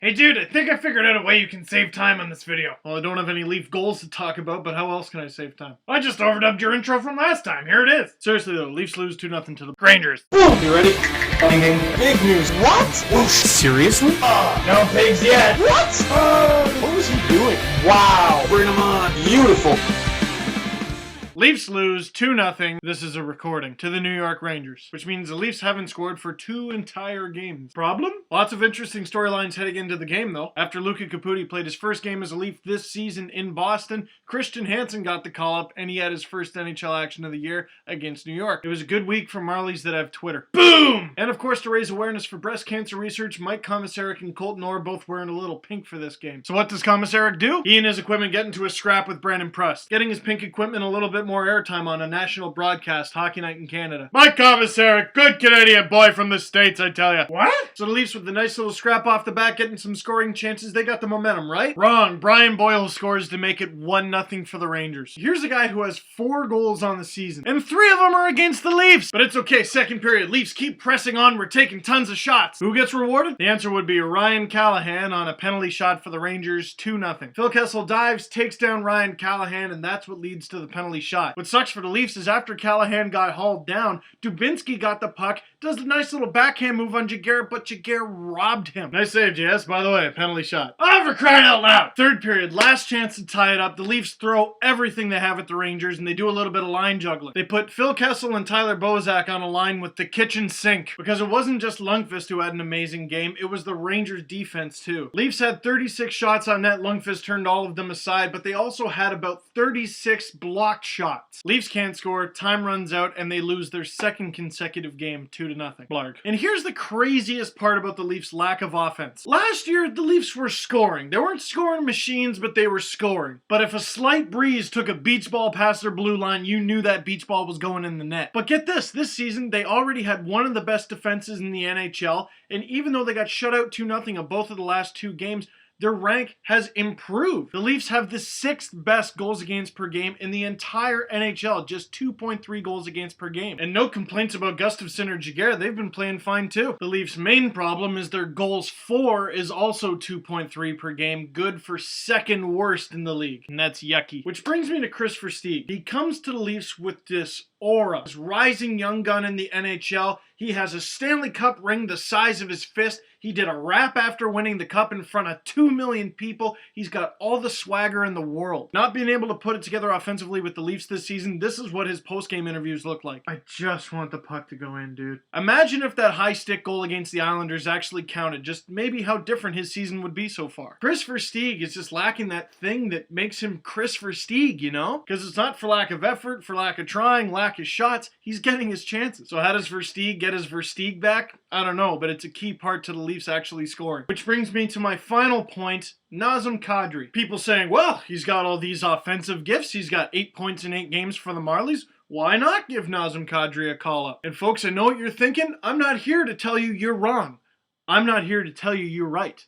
Hey dude, I think I figured out a way you can save time on this video. Well, I don't have any Leaf goals to talk about, but how else can I save time? I just overdubbed your intro from last time. Here it is. Seriously though, Leafs lose 2-0 to the Rangers. You ready? Big news. What? Seriously? No pigs yet. What? What was he doing? Wow. Bring him on. Beautiful. Leafs lose 2-0, this is a recording, to the New York Rangers, which means the Leafs haven't scored for 2 entire games. Problem? Lots of interesting storylines heading into the game though. After Luka Caputi played his first game as a Leaf this season in Boston, Christian Hansen got the call-up and he had his first NHL action of the year against New York. It was a good week for Marlies that have Twitter. Boom! And of course, to raise awareness for breast cancer research, Mike Komisarek and Colton Orr both wearing a little pink for this game. So what does Komisarek do? He and his equipment get into a scrap with Brandon Prust, getting his pink equipment a little bit more airtime on a national broadcast, Hockey Night in Canada. Mike Komisarek, good Canadian boy from the States, I tell ya. What? So the Leafs with the nice little scrap off the bat, getting some scoring chances, they got the momentum, right? Wrong. Brian Boyle scores to make it 1-0 for the Rangers. Here's a guy who has 4 goals on the season, and 3 of them are against the Leafs. But it's okay, second period, Leafs keep pressing on, we're taking tons of shots. Who gets rewarded? The answer would be Ryan Callahan on a penalty shot for the Rangers, 2-0. Phil Kessel dives, takes down Ryan Callahan, and that's what leads to the penalty shot. What sucks for the Leafs is after Callahan got hauled down, Dubinsky got the puck, does a nice little backhand move on Jaguar, but Jaguar robbed him. Nice save, JS. By the way, a penalty shot. Oh, for crying out loud! Third period, last chance to tie it up. The Leafs throw everything they have at the Rangers, and they do a little bit of line juggling. They put Phil Kessel and Tyler Bozak on a line with the kitchen sink, because it wasn't just Lundqvist who had an amazing game, it was the Rangers defense too. Leafs had 36 shots on net, Lundqvist turned all of them aside, but they also had about 36 blocked shots. Leafs can't score, time runs out, and they lose their second consecutive game, 2-0. Blarg. And here's the craziest part about the Leafs' lack of offense. Last year, the Leafs were scoring. They weren't scoring machines, but they were scoring. But if a slight breeze took a beach ball past their blue line, you knew that beach ball was going in the net. But get this season, they already had one of the best defenses in the NHL, and even though they got shut out 2-0 of both of the last 2 games, their rank has improved. The Leafs have the 6th best goals against per game in the entire NHL, just 2.3 goals against per game. And no complaints about Gustafsson or Jaguar, they've been playing fine too. The Leafs' main problem is their goals for is also 2.3 per game, good for 2nd worst in the league, and that's yucky. Which brings me to Kris Versteeg. He comes to the Leafs with this aura, this rising young gun in the NHL. He has a Stanley Cup ring the size of his fist. He did a rap after winning the cup in front of 2 million people. He's got all the swagger in the world. Not being able to put it together offensively with the Leafs this season, this is what his post-game interviews look like. I just want the puck to go in, dude. Imagine if that high stick goal against the Islanders actually counted, just maybe how different his season would be so far. Kris Versteeg is just lacking that thing that makes him Kris Versteeg, you know? Because it's not for lack of effort, for lack of trying, lack of shots. He's getting his chances. So how does Versteeg get his Versteeg back? I don't know, but it's a key part to the Leafs actually scoring. Which brings me to my final point, Nazem Kadri. People saying, well, he's got all these offensive gifts. He's got 8 points in 8 games for the Marlies. Why not give Nazem Kadri a call-up? And folks, I know what you're thinking. I'm not here to tell you you're wrong. I'm not here to tell you you're right.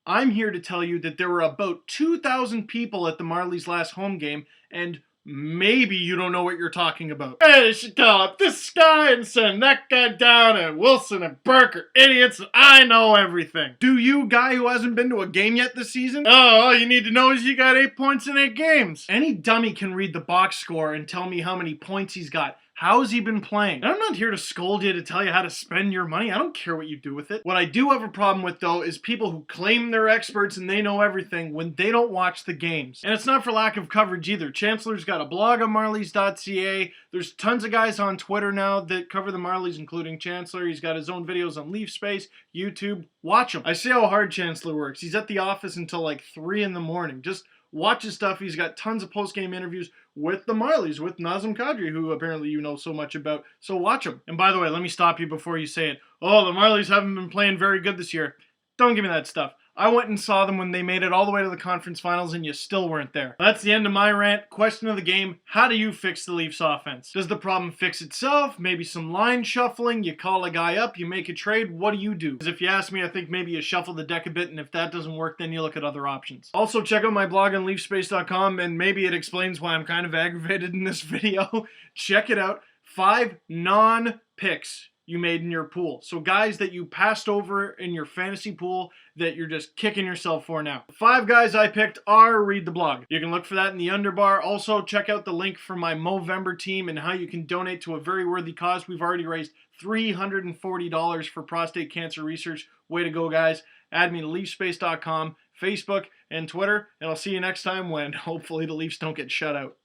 I'm here to tell you that there were about 2,000 people at the Marlies' last home game, and maybe you don't know what you're talking about. Hey, they should call up this guy and send that guy down, and Wilson and Burke are idiots, and I know everything. Do you, guy who hasn't been to a game yet this season? Oh, all you need to know is you got 8 points in 8 games. Any dummy can read the box score and tell me how many points he's got. How's he been playing? And I'm not here to scold you to tell you how to spend your money. I don't care what you do with it. What I do have a problem with, though, is people who claim they're experts and they know everything when they don't watch the games. And it's not for lack of coverage either. Chancellor's got a blog on marlies.ca. There's tons of guys on Twitter now that cover the Marlies, including Chancellor. He's got his own videos on Leaf Space, YouTube. Watch him. I see how hard Chancellor works. He's at the office until like 3 in the morning. Just watch his stuff. He's got tons of post-game interviews with the Marlies, with Nazem Kadri, who apparently you know so much about. So watch him. And by the way, let me stop you before you say it. Oh, the Marlies haven't been playing very good this year. Don't give me that stuff. I went and saw them when they made it all the way to the conference finals and you still weren't there. That's the end of my rant. Question of the game, how do you fix the Leafs offense? Does the problem fix itself? Maybe some line shuffling? You call a guy up, you make a trade? What do you do? Because if you ask me, I think maybe you shuffle the deck a bit, and if that doesn't work, then you look at other options. Also, check out my blog on leafspace.com, and maybe it explains why I'm kind of aggravated in this video. Check it out. 5 non-picks you made in your pool. So guys that you passed over in your fantasy pool that you're just kicking yourself for now. The 5 guys I picked are read the blog. You can look for that in the underbar. Also, check out the link for my Movember team and how you can donate to a very worthy cause. We've already raised $340 for prostate cancer research. Way to go, guys. Add me to leafspace.com, Facebook, and Twitter, and I'll see you next time when hopefully the Leafs don't get shut out.